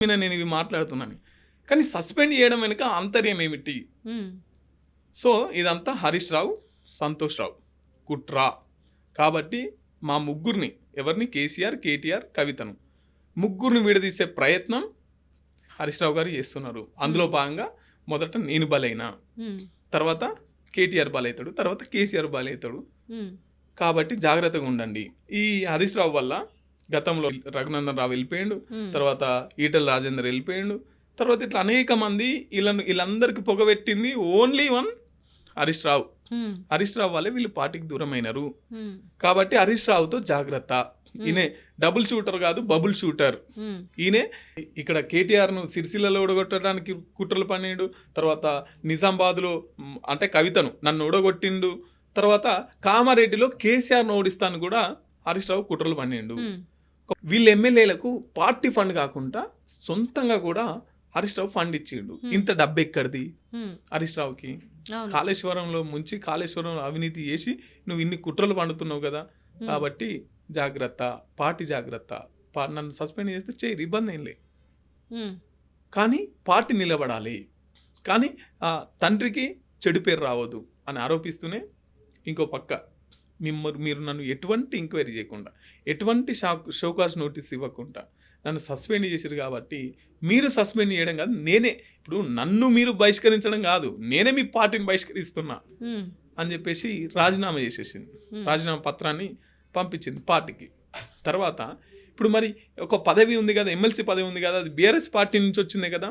నేను ఇవి మాట్లాడుతున్నాను, కానీ సస్పెండ్ చేయడం వెనుక ఆంతర్యం ఏమిటి? సో ఇదంతా హరీష్ రావు, సంతోష్ రావు కుట్ర. కాబట్టి మా ముగ్గురిని, ఎవరిని, కేసీఆర్, కేటీఆర్, కవితను, ముగ్గురిని విడదీసే ప్రయత్నం హరీష్ రావు గారు చేస్తున్నారు. అందులో భాగంగా మొదట నేను బలైనా, తర్వాత కేటీఆర్ బలవుతాడు, తర్వాత కేసీఆర్ బలవుతాడు. కాబట్టి జాగ్రత్తగా ఉండండి. ఈ హరీష్ రావు వల్ల గతంలో రఘునందన్ రావు వెళ్ళిపోయాడు, తర్వాత ఈటల రాజేందర్ వెళ్ళిపోయాడు, తర్వాత ఇట్లా అనేక మంది వీళ్ళందరికీ పొగబెట్టింది ఓన్లీ వన్ హరీష్ రావు. హరీష్ రావు వల్లే వీళ్ళు పార్టీకి దూరమైనారు. కాబట్టి హరీష్ రావుతో జాగ్రత్త. ఈయనే డబుల్ షూటర్ కాదు, బబుల్ షూటర్. ఈయనే ఇక్కడ కేటీఆర్ను సిరిసిల్లలో ఓడగొట్టడానికి కుట్రలు పన్నాడు, తర్వాత నిజామాబాద్లో అంటే కవితను నన్ను ఓడగొట్టిండు, తర్వాత కామారెడ్డిలో కేసీఆర్ను ఓడిస్తాను కూడా హరీష్ రావు కుట్రలు పన్నాడు. వీళ్ళ ఎమ్మెల్యేలకు పార్టీ ఫండ్ కాకుండా సొంతంగా కూడా హరీష్ రావు ఫండ్ ఇచ్చిండు. ఇంత డబ్బు ఎక్కడిది హరీష్ రావుకి? కాళేశ్వరంలో ముంచి కాళేశ్వరంలో అవినీతి చేసి నువ్వు ఇన్ని కుట్రలు పండుతున్నావు కదా. కాబట్టి జాగ్రత్త, పార్టీ జాగ్రత్త. నన్ను సస్పెండ్ చేస్తే చేయరు, ఇబ్బంది ఏం లే, కానీ పార్టీ నిలబడాలి. కానీ తండ్రికి చెడు పేరు రావద్దు అని ఆరోపిస్తూనే ఇంకో పక్క మీరు నన్ను ఎటువంటి ఎంక్వైరీ చేయకుండా, ఎటువంటి షోకాస్ నోటీస్ ఇవ్వకుండా నన్ను సస్పెండ్ చేశారు. కాబట్టి మీరు సస్పెండ్ చేయడం కాదు, నేనే ఇప్పుడు నన్ను మీరు బహిష్కరించడం కాదు, నేనే మీ పార్టీని బహిష్కరిస్తున్నా అని చెప్పేసి రాజీనామా చేసేసింది. రాజీనామా పత్రాన్ని పంపించింది పార్టీకి. తర్వాత ఇప్పుడు మరి ఒక పదవి ఉంది కదా, ఎమ్మెల్సీ పదవి ఉంది కదా, అది బీఆర్ఎస్ పార్టీ నుంచి వచ్చిందే కదా.